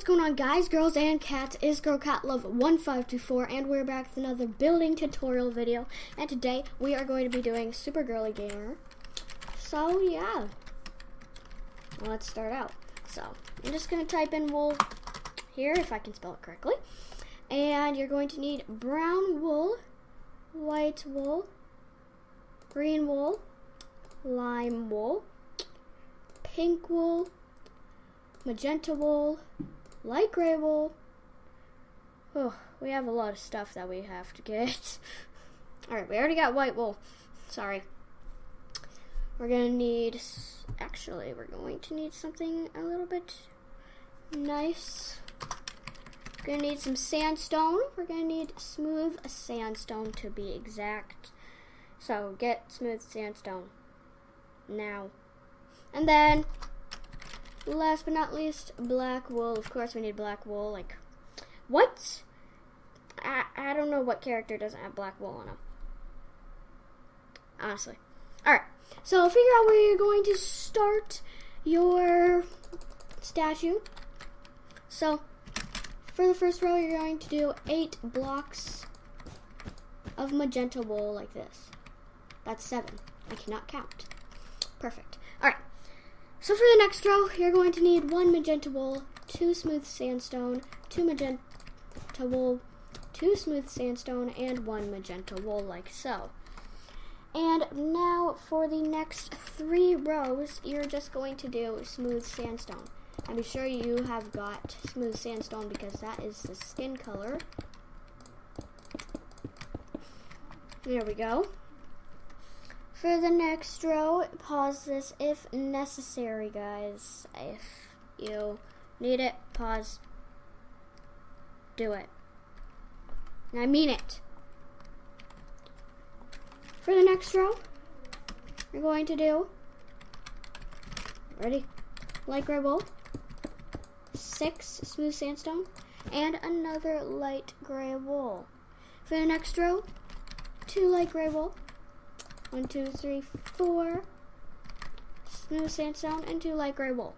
what's going on, guys, girls, and cats? It's Girlcatlove1524, and we're back with another building tutorial video. And today we are going to be doing SuperGirlyGamer. So yeah, let's start out. So I'm just going to type in wool here, if I can spell it correctly. And you're going to need brown wool, white wool, green wool, lime wool, pink wool, magenta wool, light gray wool. Oh, we have a lot of stuff that we have to get. Alright, we already got white wool. Sorry. We're going to need, actually, we're going to need something a little bit nice. We're going to need some sandstone. We're going to need smooth sandstone to be exact. So, get smooth sandstone now. And then, last but not least, black wool. Of course, we need black wool. Like, what? I don't know what character doesn't have black wool on them. Honestly. Alright, so figure out where you're going to start your statue. So, for the first row, you're going to do 8 blocks of magenta wool like this. That's 7. I cannot count. Perfect. Alright. So for the next row, you're going to need 1 magenta wool, 2 smooth sandstone, 2 magenta wool, 2 smooth sandstone, and 1 magenta wool, like so. And now for the next 3 rows, you're just going to do smooth sandstone. And be sure you have got smooth sandstone because that is the skin color. There we go. For the next row, pause this if necessary, guys. If you need it, pause. Do it. And I mean it. For the next row, you're going to do, ready? Light gray wool, 6 smooth sandstone, and another light gray wool. For the next row, 2 light gray wool, 1, 2, 3, 4 smooth sandstone, and 2 light gray wool.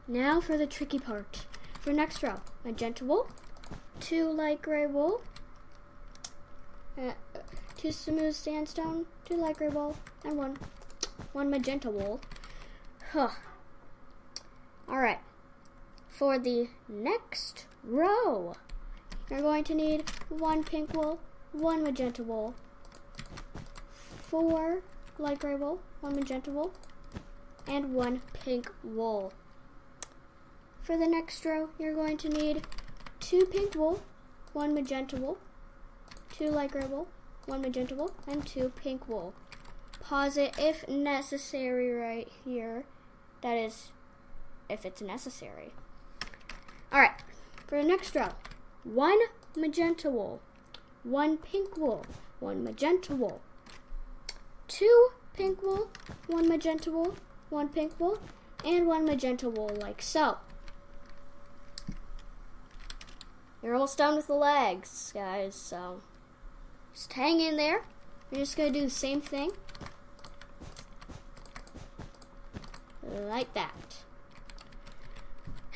Now for the tricky part. For next row, magenta wool, 2 light gray wool, 2 smooth sandstone, 2 light gray wool, and 1 magenta wool. Alright, for the next row, you're going to need 1 pink wool, 1 magenta wool, 4 light gray wool, 1 magenta wool, and 1 pink wool. For the next row, you're going to need 2 pink wool, 1 magenta wool, 2 light gray wool, 1 magenta wool, and 2 pink wool. Pause it if necessary right here. That is, if it's necessary. Alright, for the next row, 1 magenta wool, 1 pink wool, 1 magenta wool, 2 pink wool, 1 magenta wool, 1 pink wool, and 1 magenta wool, like so. You're almost done with the legs, guys, so just hang in there. You're just going to do the same thing. Like that.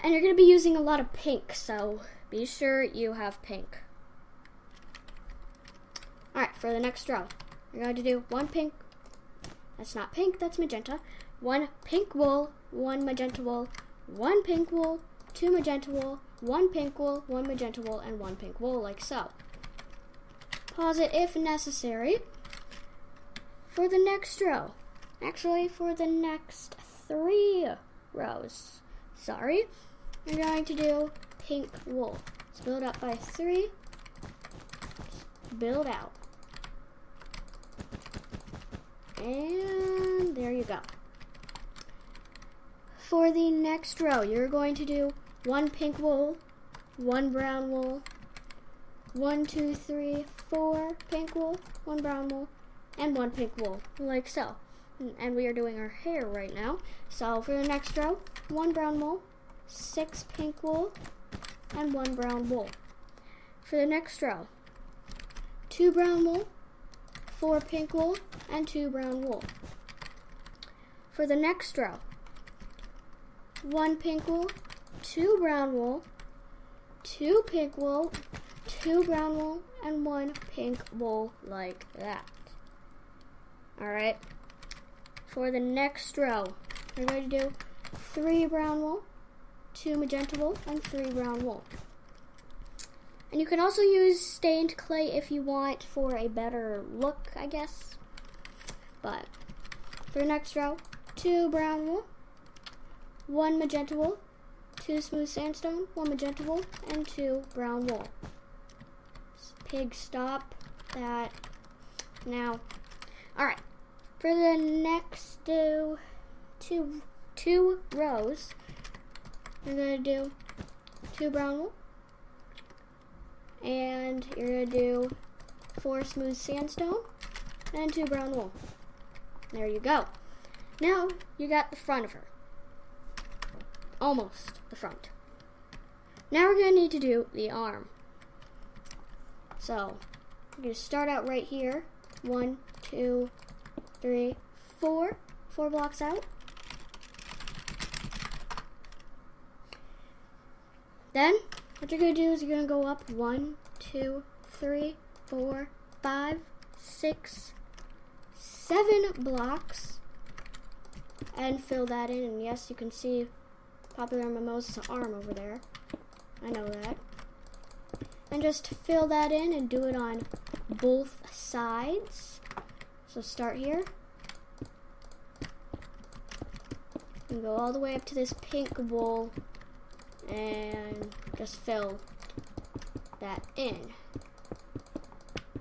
And you're going to be using a lot of pink, so be sure you have pink. Alright, for the next row, you're going to do 1 pink, that's not pink, that's magenta, 1 pink wool, 1 magenta wool, 1 pink wool, 2 magenta wool, 1 pink wool, 1 magenta wool, and 1 pink wool, like so. Pause it if necessary. For the next row, actually for the next 3 rows, sorry, you're going to do pink wool. Let's build up by 3, build out. And there you go. For the next row, you're going to do 1 pink wool, 1 brown wool, 1, 2, 3, 4 pink wool, 1 brown wool, and 1 pink wool, like so. And we are doing our hair right now. So for the next row, 1 brown wool, 6 pink wool, and 1 brown wool. For the next row, 2 brown wool, 4 pink wool, and 2 brown wool. For the next row, 1 pink wool, 2 brown wool, 2 pink wool, 2 brown wool, and 1 pink wool, like that. Alright, for the next row, we're going to do 3 brown wool, 2 magenta wool, and 3 brown wool. And you can also use stained clay if you want for a better look, I guess. But for the next row, 2 brown wool, 1 magenta wool, 2 smooth sandstone, 1 magenta wool, and 2 brown wool. Pig, stop that now. Alright, for the next two rows, you're going to do 2 brown wool, and you're going to do 4 smooth sandstone, and 2 brown wool. There you go. Now you got the front of her. Almost the front. Now we're going to need to do the arm. So, we're going to start out right here. 1, 2, 3, 4. 4 blocks out. Then, what you're going to do is you're going to go up 1, 2, 3, 4, 5, 6, 7 blocks and fill that in. And yes, you can see Popular Mimosa's arm over there. I know that. And just fill that in and do it on both sides. So start here. And go all the way up to this pink wool and just fill that in.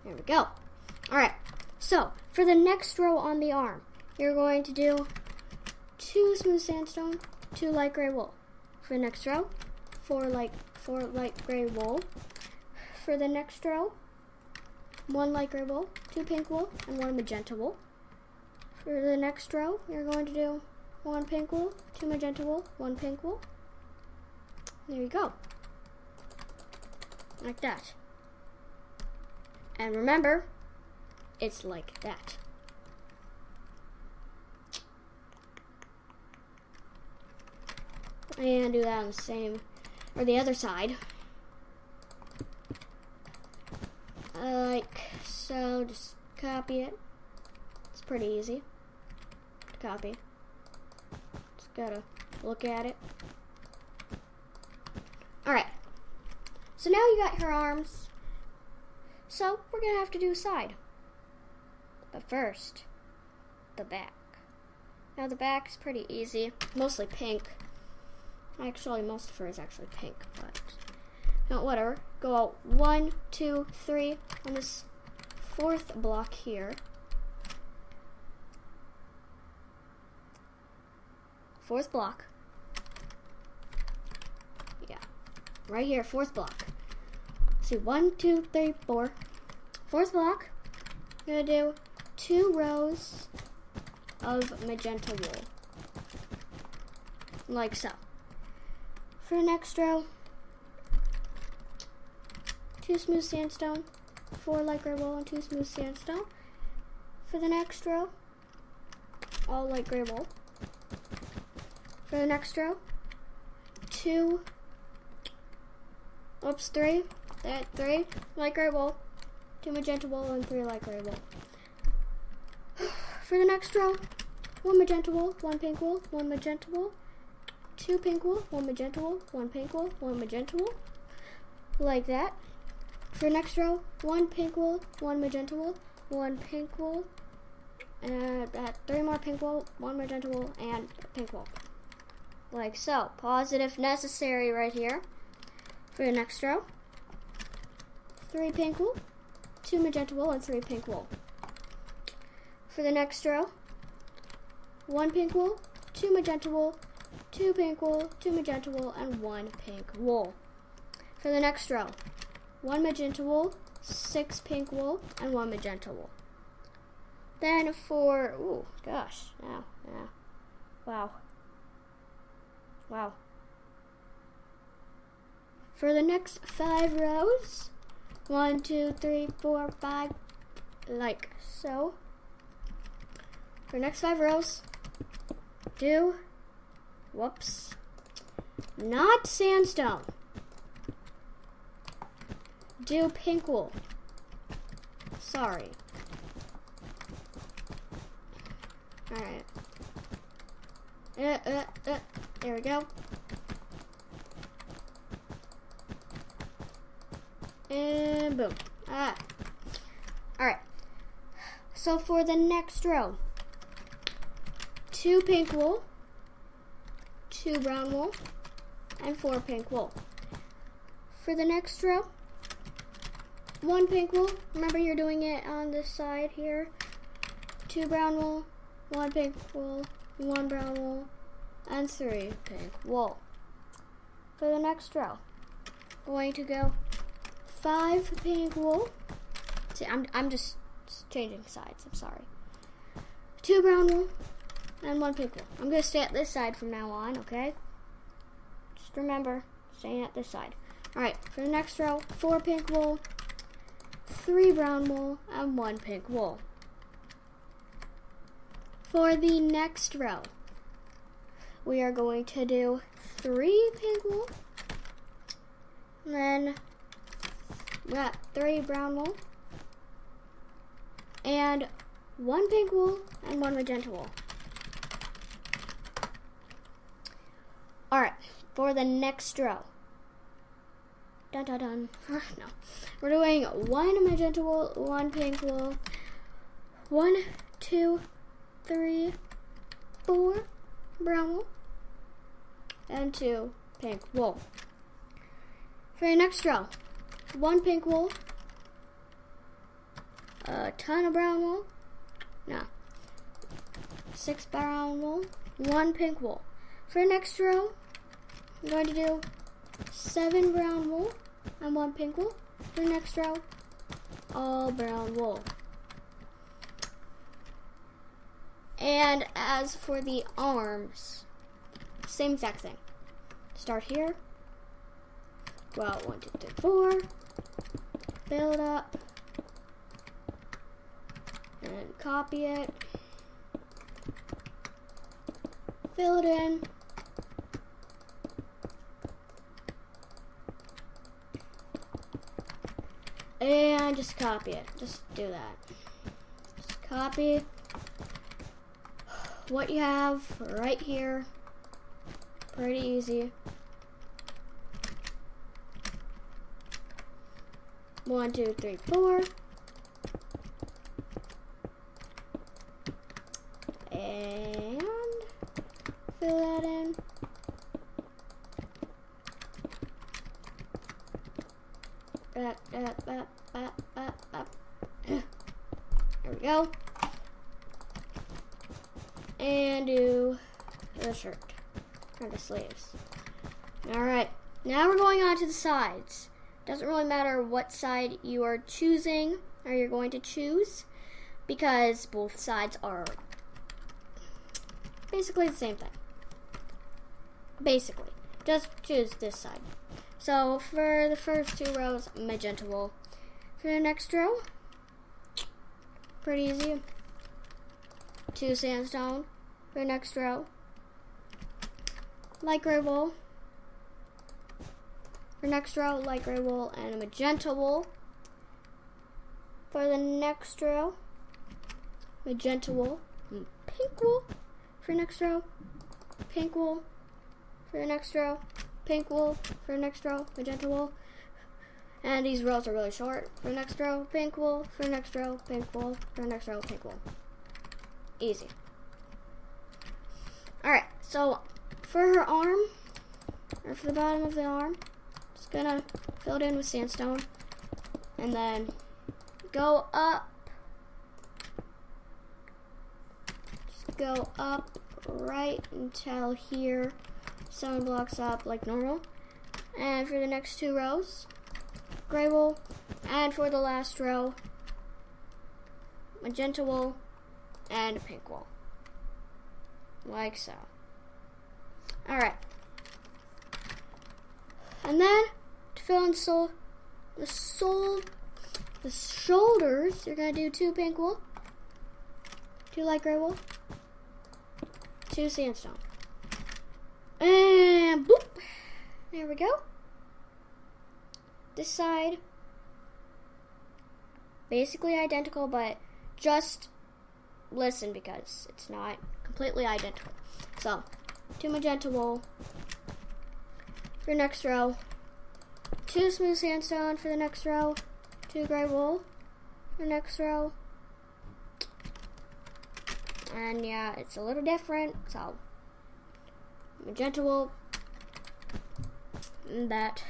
There we go. Alright, so for the next row on the arm, you're going to do 2 smooth sandstone, 2 light gray wool. For the next row, 4 light gray wool. For the next row, 1 light gray wool, 2 pink wool, and 1 magenta wool. For the next row, you're going to do 1 pink wool, 2 magenta wool, 1 pink wool. There you go. Like that. And remember, it's like that. And do that on the same, or the other side. Like so, just copy it. It's pretty easy to copy. Just gotta look at it. Alright, so now you got her arms. So we're gonna have to do side. But first, the back. Now the back is pretty easy, mostly pink. Actually, most of her is actually pink, but no, whatever. Go out 1, 2, 3 on this 4th block here. 4th block. Yeah, right here, 4th block. See, 1, 2, 3, 4. 4th block. I'm gonna do 2 rows of magenta wool, like so. For the next row, 2 smooth sandstone, 4 light gray wool, and 2 smooth sandstone. For the next row, all light gray wool. For the next row, 3 light gray wool, 2 magenta wool, and 3 light gray wool. For the next row, 1 magenta wool, 1 pink wool, 1 magenta wool, 2 pink wool, 1 magenta wool, 1 pink wool, 1 magenta wool, like that. For next row, 1 pink wool, 1 magenta wool, 1 pink wool, and 3 more pink wool, 1 magenta wool, and pink wool, like so. Pause it if necessary right here. For the next row, 3 pink wool, 2 magenta wool, and 3 pink wool. For the next row, 1 pink wool, 2 magenta wool, 2 pink wool, 2 magenta wool, and 1 pink wool. For the next row, 1 magenta wool, 6 pink wool, and 1 magenta wool. Then for, ooh, gosh, wow. For the next 5 rows, 1, 2, 3, 4, 5, like so. For the next 5 rows, do, whoops, Not sandstone. Do pink wool. Sorry. Alright. There we go. And boom. Alright. So for the next row, 2 pink wool, 2 brown wool, and 4 pink wool. For the next row, 1 pink wool. Remember, you're doing it on this side here. 2 brown wool, 1 pink wool, 1 brown wool, and 3 pink wool. For the next row, going to go 5 pink wool. See, I'm just changing sides. I'm sorry. 2 brown wool and 1 pink wool. I'm gonna stay at this side from now on. Okay. Just remember, staying at this side. All right. For the next row, 4 pink wool, 3 brown wool, and 1 pink wool. For the next row, we are going to do 3 pink wool, and then we got 3 brown wool, and 1 pink wool, and 1 magenta wool. Alright, for the next row, dun dun dun, no, we're doing 1 magenta wool, 1 pink wool, 1, 2, 3, 4 brown wool, and 2 pink wool. For the next row, 1 pink wool, a ton of brown wool, no, 6 brown wool, 1 pink wool. For the next row, I'm going to do 7 brown wool and 1 pink wool. For the next row, all brown wool. And as for the arms, same exact thing. Start here. Go out 1, 2, 3, 4. Build up. And copy it. Fill it in. And just copy it. Just do that. Just copy what you have right here. Pretty easy. 1, 2, 3, 4. And fill that in. There we go. And do the shirt or the sleeves. Alright, now we're going on to the sides. Doesn't really matter what side you are choosing or you're going to choose, because both sides are basically the same thing. Basically, just choose this side. So for the first 2 rows, magenta wool. For the next row, pretty easy. 2 sandstone. For the next row, light gray wool. For the next row, light gray wool and a magenta wool. For the next row, magenta wool and pink wool. For the next row, pink wool. For the next row, pink wool. For the next row, magenta wool. And these rows are really short. For the next row, pink wool. For the next row, pink wool. For the next row, pink wool. Easy. Alright, so for her arm, or for the bottom of the arm, just gonna fill it in with sandstone. And then go up. Just go up right until here. 7 blocks up like normal. And for the next 2 rows, gray wool. And for the last row, magenta wool and pink wool. Like so. Alright. And then to fill in the shoulders, you're gonna do 2 pink wool, 2 light gray wool, 2 sandstone. And boop! There we go. This side, basically identical, but just listen because it's not completely identical. So, 2 magenta wool for next row, 2 smooth sandstone for the next row, 2 gray wool for the next row. And yeah, it's a little different, so magenta wool, and that.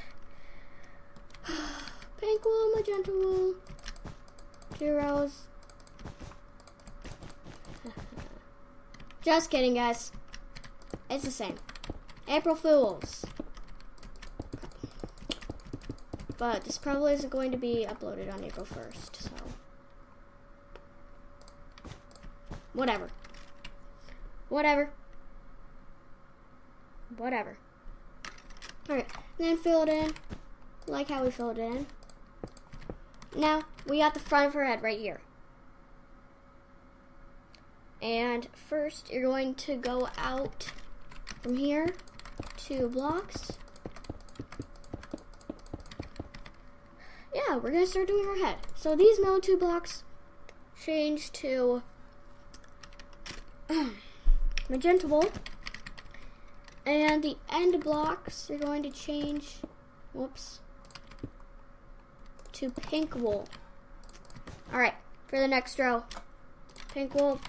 Pink wool, magenta wool, 2 rows. Just kidding, guys. It's the same. April Fools. But this probably isn't going to be uploaded on April 1st, so whatever. Whatever. Whatever. Alright, then fill it in like how we filled it in. Now, we got the front of her head right here. And first, you're going to go out from here 2 blocks. Yeah, we're going to start doing her head. So these middle 2 blocks change to magenta wool. And the end blocks are going to change, to pink wool. Alright, for the next row, pink wool.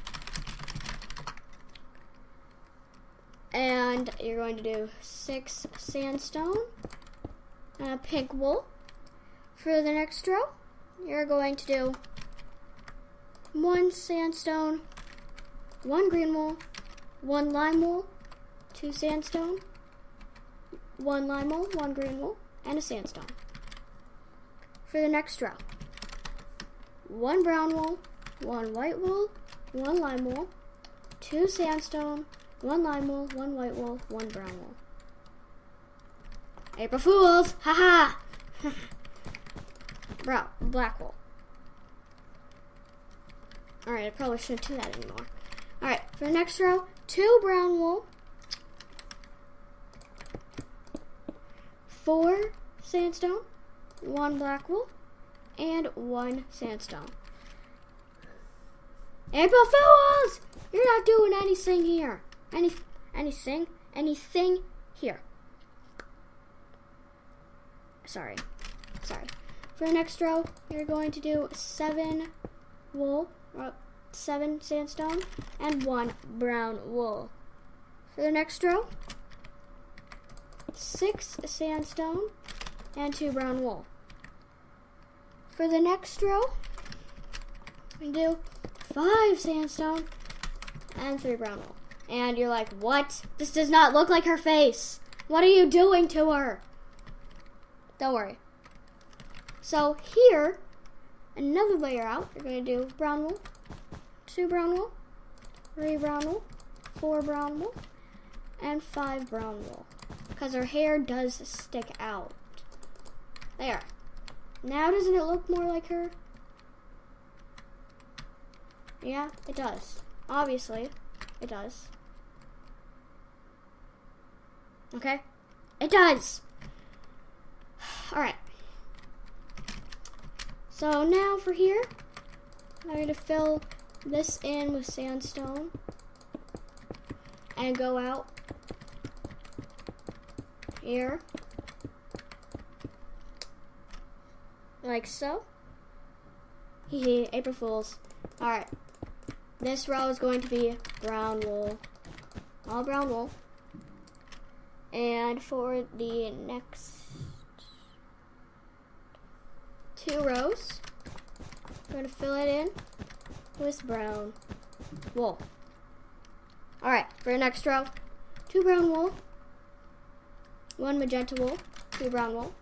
And you're going to do 6 sandstone, pink wool. For the next row, you're going to do 1 sandstone, 1 green wool, 1 lime wool, 2 sandstone, 1 lime wool, 1 green wool, and a sandstone. For the next row, 1 brown wool, 1 white wool, 1 lime wool, 2 sandstone, 1 lime wool, 1 white wool, 1 brown wool. April Fools! Haha! Black wool. Alright, I probably shouldn't do that anymore. Alright, for the next row, 2 brown wool, 4 sandstone, 1 black wool, and 1 sandstone. April Fools! You're not doing anything here. Anything here. Sorry. For the next row, you're going to do 7 wool, 7 sandstone, and 1 brown wool. For the next row, 6 sandstone, and 2 brown wool. For the next row, we do 5 sandstone, and 3 brown wool. And you're like, what? This does not look like her face. What are you doing to her? Don't worry. So here, another layer out, you're going to do brown wool, 2 brown wool, 3 brown wool, 4 brown wool, and 5 brown wool. Because her hair does stick out. There. Now doesn't it look more like her? Yeah, it does. Obviously, it does. Okay? It does! Alright. So now for here, I'm going to fill this in with sandstone and go out here like so. Hehe, April Fools. Alright. This row is going to be brown wool. All brown wool. And for the next 2 rows, I'm going to fill it in with brown wool. Alright, for the next row, 2 brown wool, 1 magenta wool, 2 brown wool,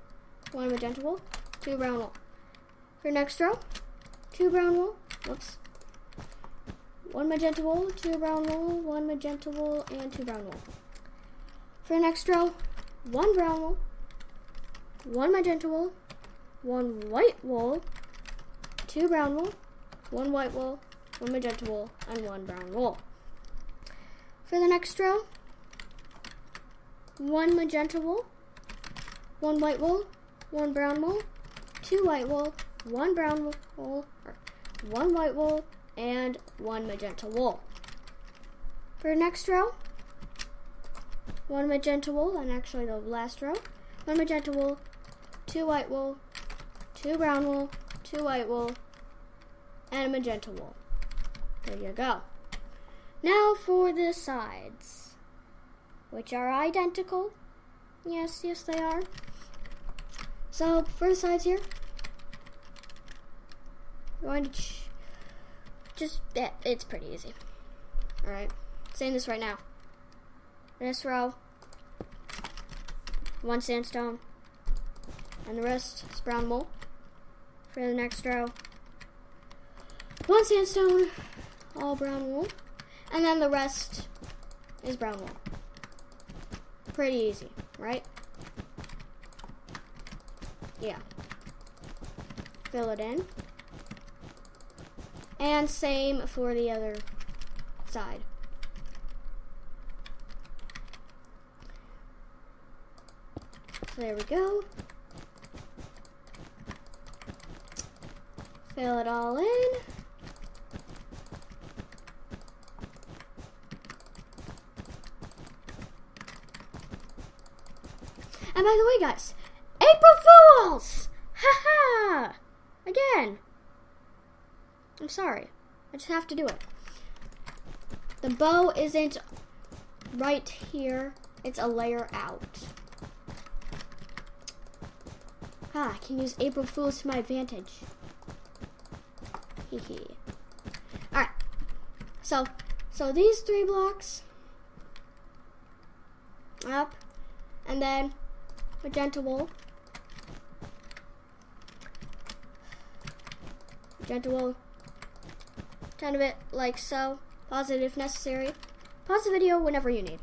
1 magenta wool, 2 brown wool. For the next row, 2 brown wool, 1 magenta wool, 2 brown wool, 1 magenta wool, and 2 brown wool. For the next row, 1 brown wool, 1 magenta wool, 1 white wool, 2 brown wool, 1 white wool, 1 magenta wool, and 1 brown wool. For the next row, 1 magenta wool, 1 white wool, 1 brown wool, 2 white wool, 1 brown wool, 1 white wool, and 1 magenta wool. For the next row, 1 magenta wool, and actually the last row, 1 magenta wool, 2 white wool, 2 brown wool, 2 white wool, and a magenta wool. There you go. Now for the sides, which are identical. Yes, they are. So for the sides here, we're going to it's pretty easy. Alright, saying this right now. This row, 1 sandstone, and the rest is brown wool. For the next row, 1 sandstone, all brown wool, and then the rest is brown wool. Pretty easy, right? Yeah. Fill it in. And same for the other side. So there we go. Fill it all in. And by the way, guys, April Fools! Haha! Again. I'm sorry. I just have to do it. The bow isn't right here. It's a layer out. I can use April Fools to my advantage. Hee. Alright. So these 3 blocks up, and then magenta wool. Magenta wool. Kind of it like so. Pause it if necessary. Pause the video whenever you need.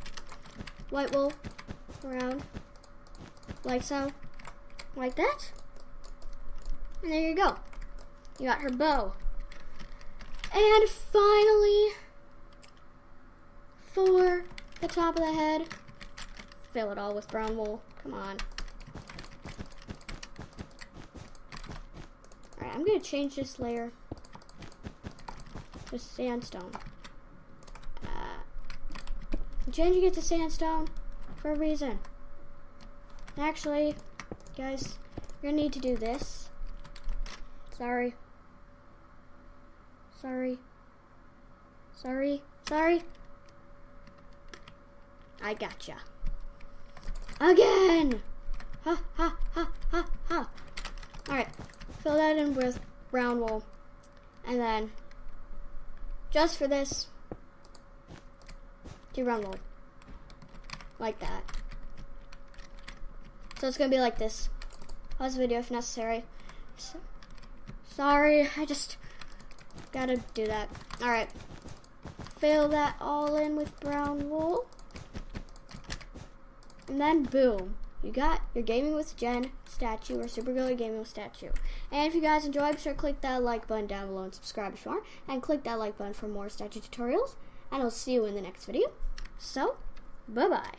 White wool around like so. Like that. And there you go. You got her bow. And finally, for the top of the head, fill it all with brown wool. Come on. Alright, I'm going to change this layer to sandstone. I'm changing it to sandstone for a reason. Actually, guys, you're going to need to do this. Sorry. I gotcha. Again! Ha, ha, ha, ha, ha. Alright, fill that in with brown wool. And then, just for this, do brown wool. Like that. So it's going to be like this. Pause the video if necessary. Sorry, I just gotta do that. Alright. Fill that all in with brown wool. And then boom. You got your Gaming with Jen statue or SuperGirlyGamer statue. And if you guys enjoyed, be sure to click that like button down below and subscribe if you are. And click that like button for more statue tutorials. And I'll see you in the next video. So, bye-bye.